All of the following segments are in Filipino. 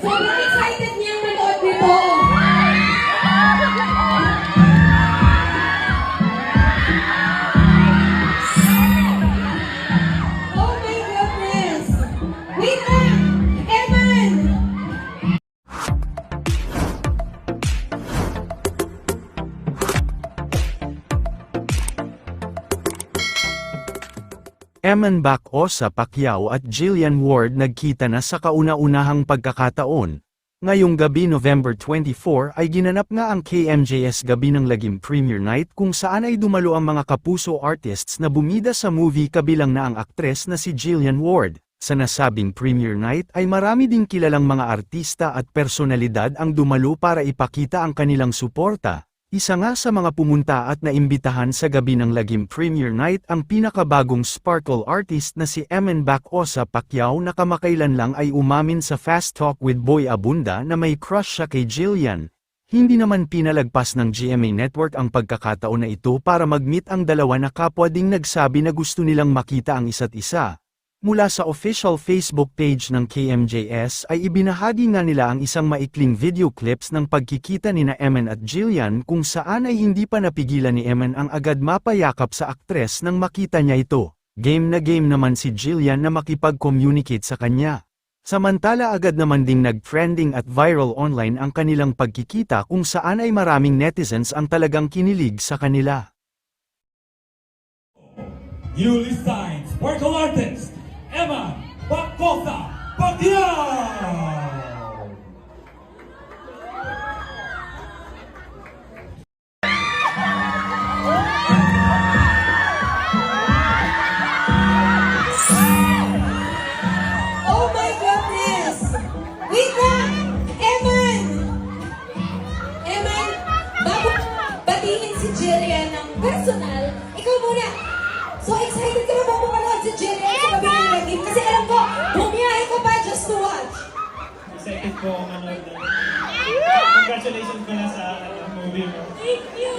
Sobrang excited niyang manood nito. Oh my goodness! Wait lang! Eman! Eman Bacosa Pacquiao at Jillian Ward nagkita na sa kauna-unahang pagkakataon. Ngayong gabi November 24 ay ginanap nga ang KMJS Gabi ng Lagim Premiere Night kung saan ay dumalo ang mga kapuso artists na bumida sa movie kabilang na ang aktres na si Jillian Ward. Sa nasabing premiere night ay marami ding kilalang mga artista at personalidad ang dumalo para ipakita ang kanilang suporta. Isa nga sa mga pumunta at naimbitahan sa Gabi ng Lagim Premiere Night ang pinakabagong sparkle artist na si Eman Bacosa Pacquiao na kamakailan lang ay umamin sa Fast Talk with Boy Abunda na may crush siya kay Jillian. Hindi naman pinalagpas ng GMA Network ang pagkakataon na ito para mag-meet ang dalawa na kapwa ding nagsabi na gusto nilang makita ang isa't isa. Mula sa official Facebook page ng KMJS ay ibinahagi nga nila ang isang maikling video clips ng pagkikita nina Eman at Jillian kung saan ay hindi pa napigilan ni Eman ang agad mapayakap sa aktres nang makita niya ito. Game na game naman si Jillian na makipag-communicate sa kanya. Samantala agad naman ding nag-trending at viral online ang kanilang pagkikita kung saan ay maraming netizens ang talagang kinilig sa kanila. Newly signed sparkle artist, Eman Bacosa Pacquiao! Oh my goodness! Wait lang! Eman! Eman, bago batiin si Jillian ng personal, ikaw muna! So excited ka na ba mapanood si Jillian sa Gabi ng Lagim? Kasi alam ko, bumiyahe ka pa just to watch. Excited po ako manood na. Congratulations pala sa movie mo. Thank you!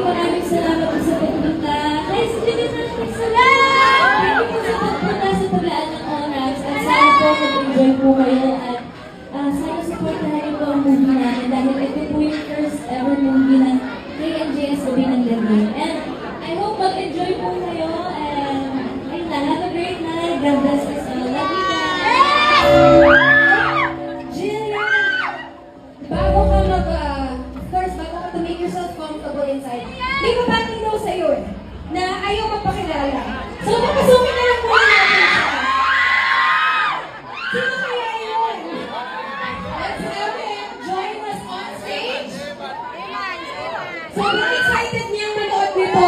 Maraming salamat po sa pagpunta. Guys, hindi natin salamat! Thank you po sa pagpunta sa paglaan ng oras. At sana po mag-enjoy po kayo at sana supportahan niyo po ang movie namin dahil ito po yung first ever movie ng KMJS Gabi ng Lagim. And I hope mag-enjoy po kayo and ayun na, have a great night. God bless us all. Love you guys! Jillian! Bago ka first, bago ka to make yourself comfortable inside, may babati daw sa'yo na ayaw magpakilala. So, napasukin na lang muna natin siya. Sino kaya yun? Let's have him join us on stage. Sobrang excited niyang manood nito.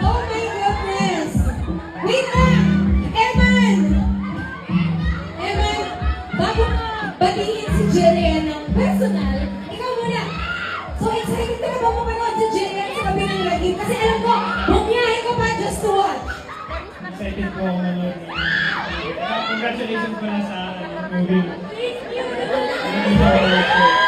Oh my goodness! Wait lang! Eman! Eman, bago batiin si Jillian ng personal, ikaw muna! So excited ka na ba mapanood si Jillian sa Gabi ng Lagim? Kasi alam ko, bumiyahe ka pa just to watch. Excited po ako manood na. Congratulations pala sa movie mo. Thank you!